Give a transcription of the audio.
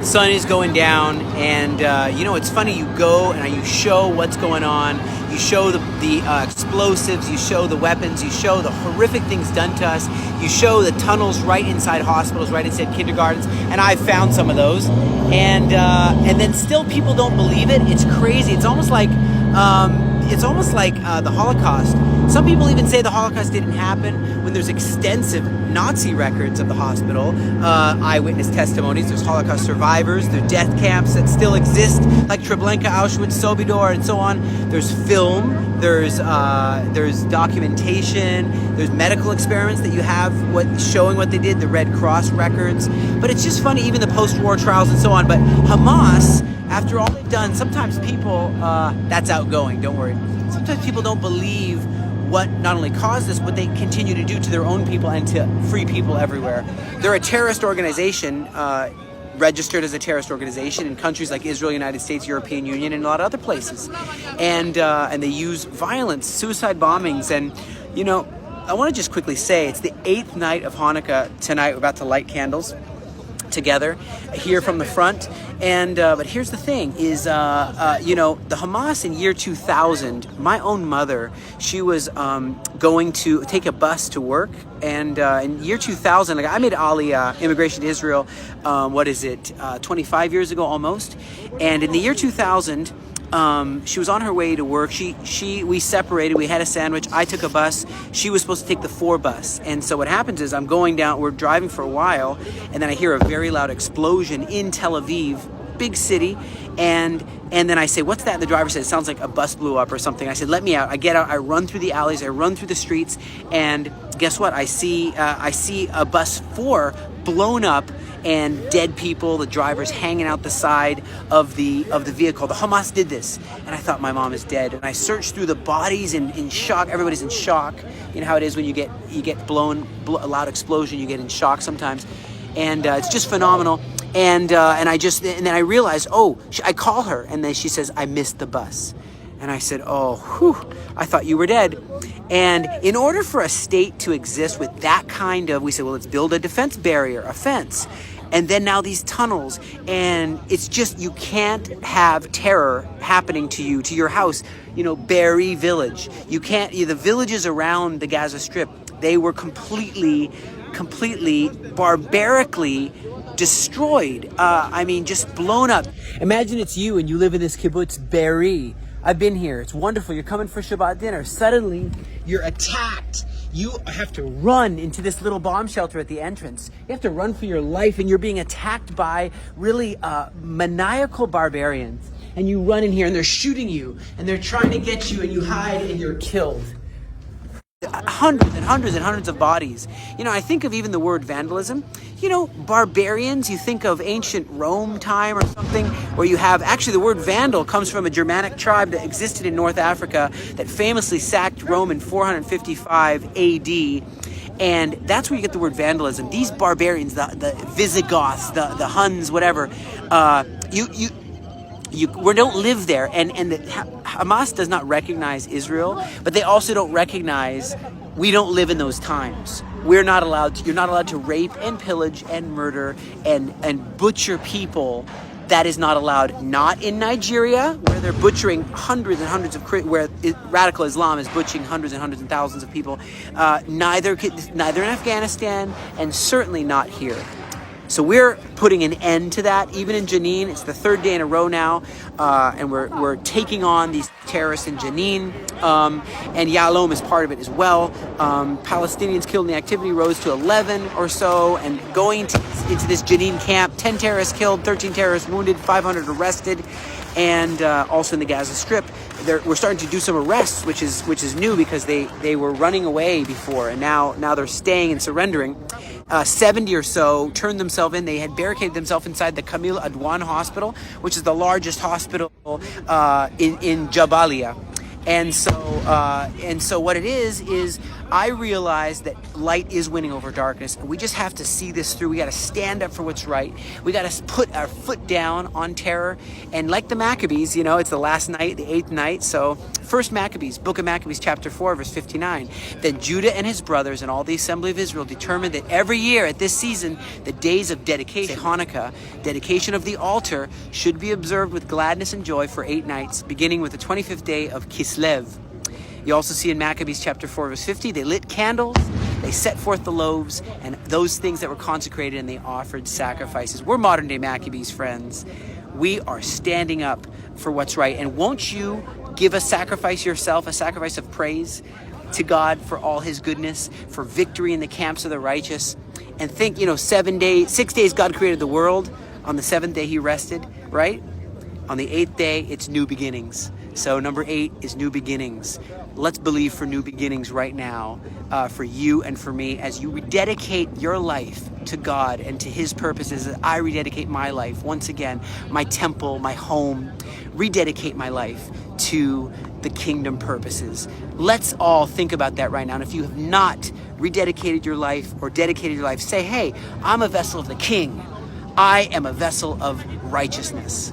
sun is going down, and it's funny. You go and you show what's going on. You show the explosives. You show the weapons. You show the horrific things done to us. You show the tunnels right inside hospitals, right inside kindergartens, and I've found some of those. And then still people don't believe it. It's crazy. It's almost like the Holocaust. Some people even say the Holocaust didn't happen when there's extensive Nazi records of the hospital, eyewitness testimonies. There's Holocaust survivors, there's death camps that still exist, like Treblinka, Auschwitz, Sobibor, and so on. There's film, there's documentation, there's medical experiments that you have showing what they did, the Red Cross records. But it's just funny, even the post-war trials and so on. But Hamas, after all they've done, sometimes people, that's outgoing, don't worry. Sometimes people don't believe what not only caused this, what they continue to do to their own people and to free people everywhere. They're a terrorist organization, registered as a terrorist organization in countries like Israel, United States, European Union, and a lot of other places. And they use violence, suicide bombings. And, I want to just quickly say, it's the 8th night of Hanukkah tonight. We're about to light candles together here from the front. And but here's the thing is the Hamas in year 2000, my own mother, she was going to take a bus to work, and in year 2000, I made Aliyah, immigration to Israel, 25 years ago almost. And in the year 2000, she was on her way to work. We separated. We had a sandwich. I took a bus. She was supposed to take the 4 bus. And so what happens is I'm going down. We're driving for a while, and then I hear a very loud explosion in Tel Aviv, big city. And then I say, "What's that?" And the driver says, "It sounds like a bus blew up or something." I said, "Let me out." I get out. I run through the alleys. I run through the streets, and guess what? I see a bus 4 blown up, and dead people, the drivers hanging out the side of the vehicle. The Hamas did this, and I thought my mom is dead. And I searched through the bodies in shock. Everybody's in shock. You know how it is when you get blown, a loud explosion. You get in shock sometimes, and it's just phenomenal. And then I realized, I call her, and then she says, "I missed the bus." And I said, I thought you were dead. And in order for a state to exist with that kind of, we said, well, let's build a defense barrier, a fence. And then now these tunnels, and it's just, you can't have terror happening to you, to your house. Be'eri village. You can't, the villages around the Gaza Strip, they were completely, barbarically destroyed. Just blown up. Imagine it's you and you live in this kibbutz, Be'eri. I've been here. It's wonderful. You're coming for Shabbat dinner. Suddenly, you're attacked. You have to run into this little bomb shelter at the entrance. You have to run for your life, and you're being attacked by really maniacal barbarians. And you run in here, and they're shooting you, and they're trying to get you, and you hide, and you're killed. Hundreds of bodies. I think of even the word vandalism. Barbarians, you think of ancient Rome time or something, where you have, actually the word vandal comes from a Germanic tribe that existed in North Africa that famously sacked Rome in 455 AD. And that's where you get the word vandalism. These barbarians, the Visigoths, the Huns, whatever, we don't live there, and Hamas does not recognize Israel, but they also don't recognize we don't live in those times. You're not allowed to rape and pillage and murder and butcher people. That is not allowed. Not in Nigeria, where they're butchering hundreds and hundreds of where radical Islam is butchering hundreds and thousands of people. Neither in Afghanistan, and certainly not here. So we're putting an end to that. Even in Jenin, it's the 3rd day in a row now, and we're taking on these terrorists in Jenin, and Yalom is part of it as well. Palestinians killed in the activity rose to 11 or so, and going into this Jenin camp, 10 terrorists killed, 13 terrorists wounded, 500 arrested, and also in the Gaza Strip. We're starting to do some arrests, which is new, because they were running away before, and now they're staying and surrendering. 70 or so turned themselves in. They had barricaded themselves inside the Kamil Adwan Hospital, which is the largest hospital in Jabalia. And so what it is I realize that light is winning over darkness, and we just have to see this through. We got to stand up for what's right. We got to put our foot down on terror. And like the Maccabees, it's the last night, the 8th night. So First Maccabees, book of Maccabees, chapter 4, verse 59. Then Judah and his brothers and all the assembly of Israel determined that every year at this season, the days of dedication, Hanukkah, dedication of the altar, should be observed with gladness and joy for 8 nights, beginning with the 25th day of Kislev. You also see in Maccabees chapter 4, verse 50, they lit candles, they set forth the loaves, and those things that were consecrated, and they offered sacrifices. We're modern day Maccabees, friends. We are standing up for what's right. And won't you give a sacrifice yourself, a sacrifice of praise to God for all his goodness, for victory in the camps of the righteous? And think, 6 days God created the world. On the 7th day he rested, right? On the 8th day, it's new beginnings. So number 8 is new beginnings. Let's believe for new beginnings right now, for you and for me, as you rededicate your life to God and to his purposes, as I rededicate my life, once again, my temple, my home, rededicate my life to the kingdom purposes. Let's all think about that right now. And if you have not rededicated your life or dedicated your life, say, hey, I'm a vessel of the King. I am a vessel of righteousness.